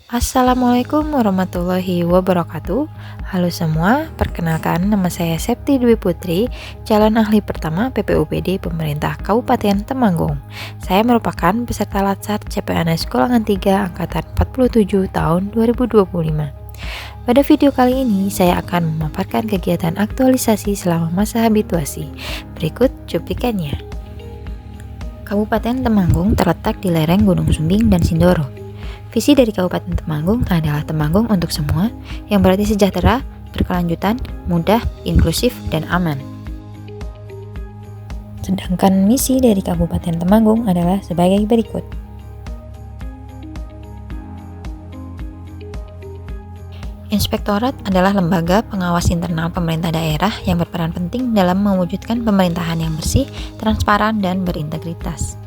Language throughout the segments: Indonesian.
Assalamualaikum warahmatullahi wabarakatuh. Halo semua, perkenalkan nama saya Septi Dwi Putri, calon ahli pertama PPUPD Pemerintah Kabupaten Temanggung. Saya merupakan peserta Latsar CPNS Golongan 3 Angkatan 47 tahun 2025. Pada video kali ini, saya akan memaparkan kegiatan aktualisasi selama masa habituasi. Berikut cuplikannya. Kabupaten Temanggung terletak di lereng Gunung Sumbing dan Sindoro. Visi dari Kabupaten Temanggung adalah Temanggung untuk semua, yang berarti sejahtera, berkelanjutan, mudah, inklusif, dan aman. Sedangkan misi dari Kabupaten Temanggung adalah sebagai berikut. Inspektorat adalah lembaga pengawas internal pemerintah daerah yang berperan penting dalam mewujudkan pemerintahan yang bersih, transparan, dan berintegritas.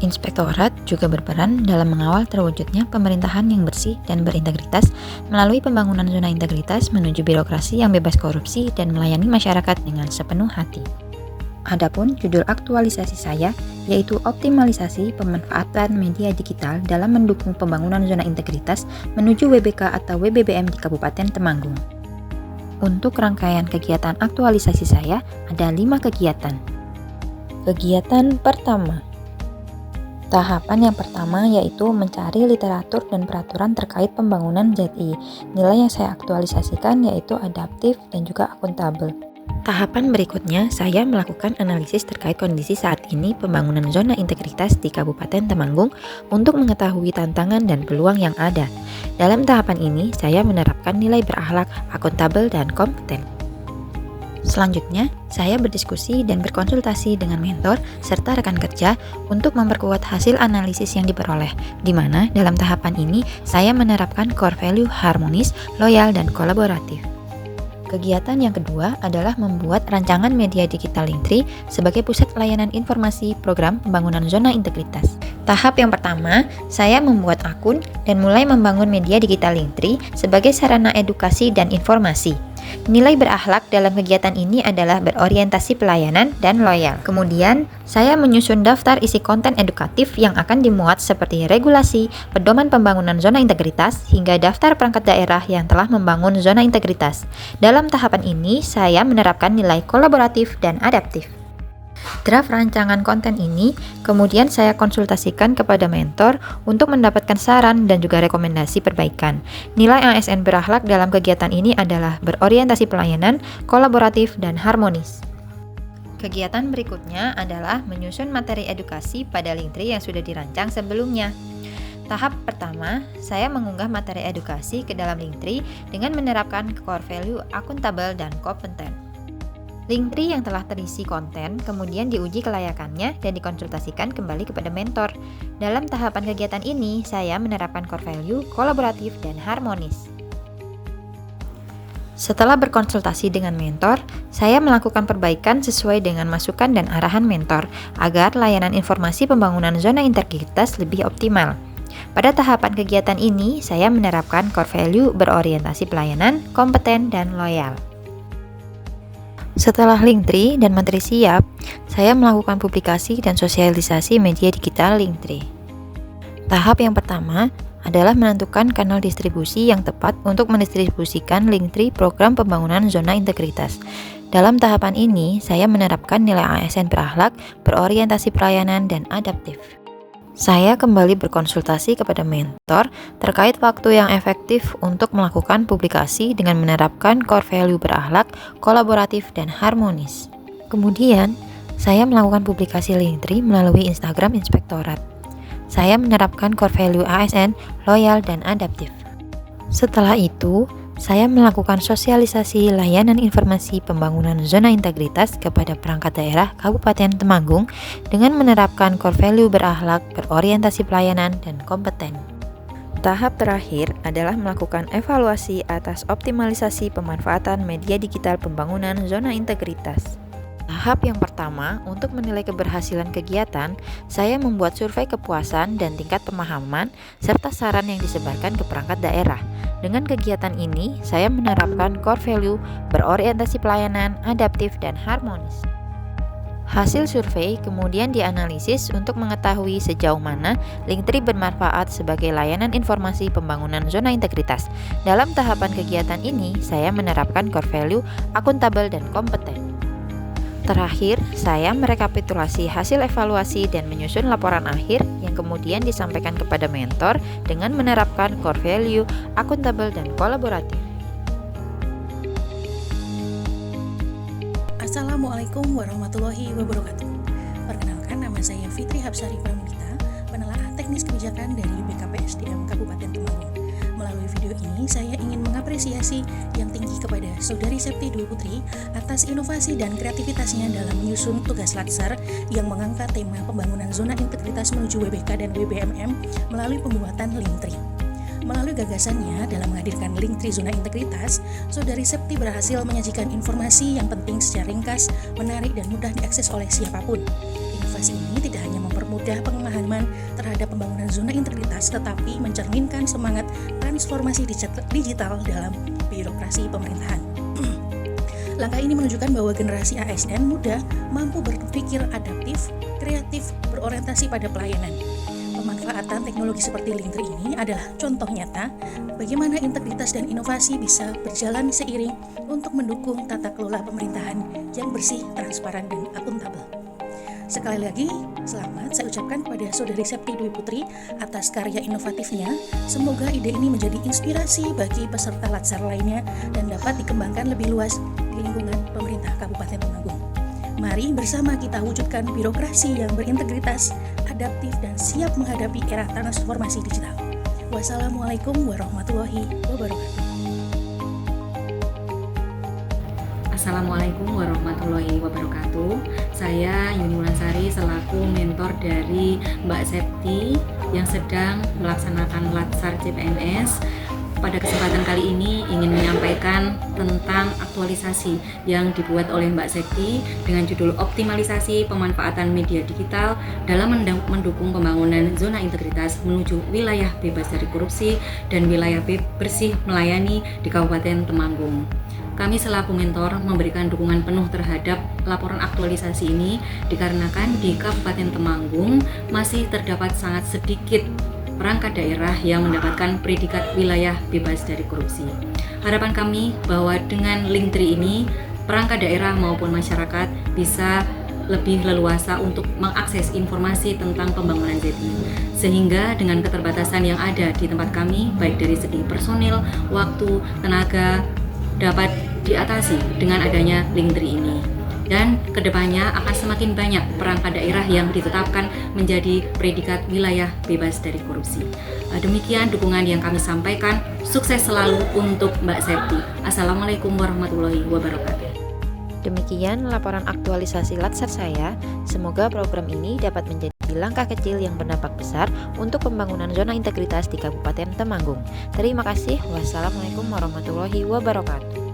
Inspektorat juga berperan dalam mengawal terwujudnya pemerintahan yang bersih dan berintegritas melalui pembangunan zona integritas menuju birokrasi yang bebas korupsi dan melayani masyarakat dengan sepenuh hati. Adapun judul aktualisasi saya yaitu optimalisasi pemanfaatan media digital dalam mendukung pembangunan zona integritas menuju WBK atau WBBM di Kabupaten Temanggung. Untuk rangkaian kegiatan aktualisasi saya ada 5 kegiatan. Kegiatan pertama, tahapan yang pertama yaitu mencari literatur dan peraturan terkait pembangunan ZI. Nilai yang saya aktualisasikan yaitu adaptif dan juga akuntabel. Tahapan berikutnya, saya melakukan analisis terkait kondisi saat ini pembangunan zona integritas di Kabupaten Temanggung untuk mengetahui tantangan dan peluang yang ada. Dalam tahapan ini, saya menerapkan nilai berakhlak, akuntabel, dan kompeten. Selanjutnya, saya berdiskusi dan berkonsultasi dengan mentor serta rekan kerja untuk memperkuat hasil analisis yang diperoleh, di mana dalam tahapan ini saya menerapkan core value harmonis, loyal, dan kolaboratif. Kegiatan yang kedua adalah membuat rancangan media digital Linktree sebagai pusat layanan informasi program pembangunan zona integritas. Tahap yang pertama, saya membuat akun dan mulai membangun media digital Linktree sebagai sarana edukasi dan informasi. Nilai berakhlak dalam kegiatan ini adalah berorientasi pelayanan dan loyal. Kemudian, saya menyusun daftar isi konten edukatif yang akan dimuat seperti regulasi, pedoman pembangunan zona integritas, hingga daftar perangkat daerah yang telah membangun zona integritas. Dalam tahapan ini, saya menerapkan nilai kolaboratif dan adaptif. Draft rancangan konten ini kemudian saya konsultasikan kepada mentor untuk mendapatkan saran dan juga rekomendasi perbaikan. Nilai ASN berakhlak dalam kegiatan ini adalah berorientasi pelayanan, kolaboratif, dan harmonis. Kegiatan berikutnya adalah menyusun materi edukasi pada Linktree yang sudah dirancang sebelumnya. Tahap pertama, saya mengunggah materi edukasi ke dalam Linktree dengan menerapkan core value akuntabel dan kompeten. Linktree yang telah terisi konten kemudian diuji kelayakannya dan dikonsultasikan kembali kepada mentor. Dalam tahapan kegiatan ini, saya menerapkan core value, kolaboratif, dan harmonis. Setelah berkonsultasi dengan mentor, saya melakukan perbaikan sesuai dengan masukan dan arahan mentor agar layanan informasi pembangunan zona integritas lebih optimal. Pada tahapan kegiatan ini, saya menerapkan core value berorientasi pelayanan, kompeten, dan loyal. Setelah Linktree dan materi siap, saya melakukan publikasi dan sosialisasi media digital Linktree. Tahap yang pertama adalah menentukan kanal distribusi yang tepat untuk mendistribusikan Linktree program pembangunan zona integritas. Dalam tahapan ini, saya menerapkan nilai ASN berakhlak, berorientasi pelayanan, dan adaptif. Saya kembali berkonsultasi kepada mentor terkait waktu yang efektif untuk melakukan publikasi dengan menerapkan core value berakhlak, kolaboratif, dan harmonis. Kemudian, saya melakukan publikasi Linktree melalui Instagram Inspektorat. Saya menerapkan core value ASN, loyal, dan adaptif. Setelah itu, saya melakukan sosialisasi layanan informasi pembangunan zona integritas kepada perangkat daerah Kabupaten Temanggung dengan menerapkan core value berakhlak, berorientasi pelayanan, dan kompeten. Tahap terakhir adalah melakukan evaluasi atas optimalisasi pemanfaatan media digital pembangunan zona integritas. Tahap yang pertama, untuk menilai keberhasilan kegiatan, saya membuat survei kepuasan dan tingkat pemahaman serta saran yang disebarkan ke perangkat daerah. Dengan kegiatan ini, saya menerapkan core value, berorientasi pelayanan, adaptif, dan harmonis. Hasil survei kemudian dianalisis untuk mengetahui sejauh mana Linktree bermanfaat sebagai layanan informasi pembangunan zona integritas. Dalam tahapan kegiatan ini, saya menerapkan core value, akuntabel, dan kompeten. Terakhir, saya merekapitulasi hasil evaluasi dan menyusun laporan akhir yang kemudian disampaikan kepada mentor dengan menerapkan core value, akuntabel, dan kolaboratif. Assalamualaikum warahmatullahi wabarakatuh. Perkenalkan, nama saya Fitri Hapsari Pramudita, penelaah teknis kebijakan dari BKPSDM Kabupaten Temanggung. Melalui video ini, saya ingin mengapresiasi yang tinggi kepada Saudari Septi Dwi Putri atas inovasi dan kreativitasnya dalam menyusun tugas Latsar yang mengangkat tema pembangunan zona integritas menuju WBK dan WBMM melalui pembuatan Linktree. Melalui gagasannya dalam menghadirkan Linktree Zona Integritas, Saudari Septi berhasil menyajikan informasi yang penting secara ringkas, menarik, dan mudah diakses oleh siapapun. Inovasi ini tidak hanya mempermudah pemahaman terhadap pembangunan zona integritas, tetapi mencerminkan semangat transformasi digital dalam birokrasi pemerintahan. Langkah ini menunjukkan bahwa generasi ASN muda mampu berpikir adaptif, kreatif, berorientasi pada pelayanan. Pemanfaatan teknologi seperti Linktree ini adalah contoh nyata bagaimana integritas dan inovasi bisa berjalan seiring untuk mendukung tata kelola pemerintahan yang bersih, transparan, dan akuntabel. Sekali lagi, selamat saya ucapkan kepada Saudari Septi Dwi Putri atas karya inovatifnya. Semoga ide ini menjadi inspirasi bagi peserta Latsar lainnya dan dapat dikembangkan lebih luas di lingkungan pemerintah Kabupaten Temanggung. Mari bersama kita wujudkan birokrasi yang berintegritas, adaptif, dan siap menghadapi era transformasi digital. Wassalamualaikum warahmatullahi wabarakatuh. Assalamualaikum warahmatullahi wabarakatuh. Saya Yuni Wulansari selaku mentor dari Mbak Septi yang sedang melaksanakan Latsar CPNS. Pada kesempatan kali ini ingin menyampaikan tentang aktualisasi yang dibuat oleh Mbak Septi dengan judul Optimalisasi Pemanfaatan Media Digital dalam mendukung pembangunan zona integritas menuju wilayah bebas dari korupsi dan wilayah bersih melayani di Kabupaten Temanggung. Kami selaku mentor memberikan dukungan penuh terhadap laporan aktualisasi ini dikarenakan di Kabupaten Temanggung masih terdapat sangat sedikit perangkat daerah yang mendapatkan predikat wilayah bebas dari korupsi. Harapan kami bahwa dengan Linktree ini, perangkat daerah maupun masyarakat bisa lebih leluasa untuk mengakses informasi tentang pembangunan ZI. Sehingga dengan keterbatasan yang ada di tempat kami, baik dari segi personil, waktu, tenaga, dapat diatasi dengan adanya Linktree ini. Dan kedepannya akan semakin banyak perangkat daerah yang ditetapkan menjadi predikat wilayah bebas dari korupsi. Demikian dukungan yang kami sampaikan. Sukses selalu untuk Mbak Septi. Assalamualaikum warahmatullahi wabarakatuh. Demikian laporan aktualisasi Latsar saya. Semoga program ini dapat menjadi langkah kecil yang berdampak besar untuk pembangunan zona integritas di Kabupaten Temanggung. Terima kasih. Wassalamualaikum warahmatullahi wabarakatuh.